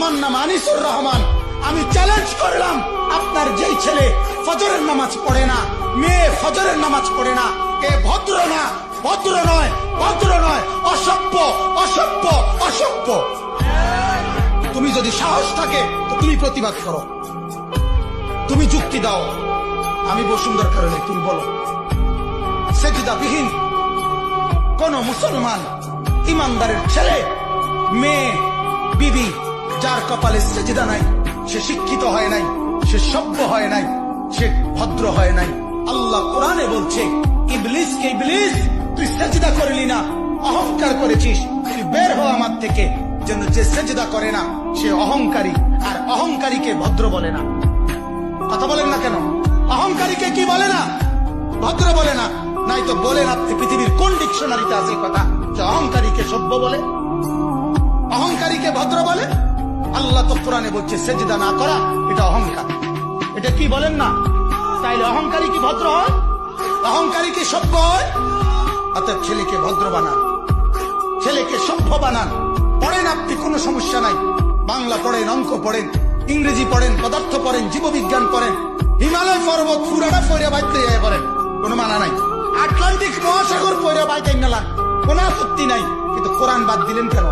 আমার নাম আনিসুর রহমান। আমি চ্যালেঞ্জ করলাম, আপনার যেই ছেলে ফজরের নামাজ পড়ে না, মেয়ে ফজরের নামাজ পড়ে না, এ ভদ্র না, ভদ্র নয়, ভদ্র নয়, অসভ্য, অসভ্য, অসভ্য। তুমি যদি সাহস থাকে তো তুমি প্রতিবাদ করো, তুমি যুক্তি দাও। আমি বসুন্ধর কারণে তুমি বলো। সেজদাবিহীন কোন মুসলমান ইমানদারের ছেলে, মেয়ে, বিবি যার কপালে সেজদা নাই, সে শিক্ষিত হয় নাই, সে সভ্য হয় নাই, সে ভদ্র হয় নাই। আল্লাহ কোরআনে বলছে, ইবলিস কে ইবলিস, তুই সেজদা করলি না, অহংকার করেছিস, তুই বের হ আমার থেকে। যেন যে সেজদা করে না সে অহংকারী, আর অহংকারীকে ভদ্র বলে না। কথা বলেন না কেন? অহংকারীকে কি বলে না? ভদ্র বলে না। নাই তো বলেন আপনি পৃথিবীর কোন ডিকশনারিতে আছে কথা যে অহংকারীকে সভ্য বলে, অহংকারীকে ভদ্র বলে? আল্লাহ তো কোরআনে বলছে সেজদা না করা এটা অহংকার। এটা কি বলেন না? তাইলে অহংকারী কি ভদ্র হয়? অহংকারী কি সভ্য হয়? অতএব ছেলেকে ভদ্র বানান, ছেলেকে সভ্য বানান। পড়েন আপনি, কোনো সমস্যা নাই। বাংলা পড়েন, অঙ্ক পড়েন, ইংরেজি পড়েন, পদার্থ পড়েন, জীববিজ্ঞান পড়েন, হিমালয় পর্বত পুরাটা পড়ে বাইতে পড়েন, কোনো মানা নাই। আটলান্টিক মহাসাগর পড়ে বাইতে নালান, কোনো আপত্তি নাই। কিন্তু কোরআন বাদ দিলেন কেন?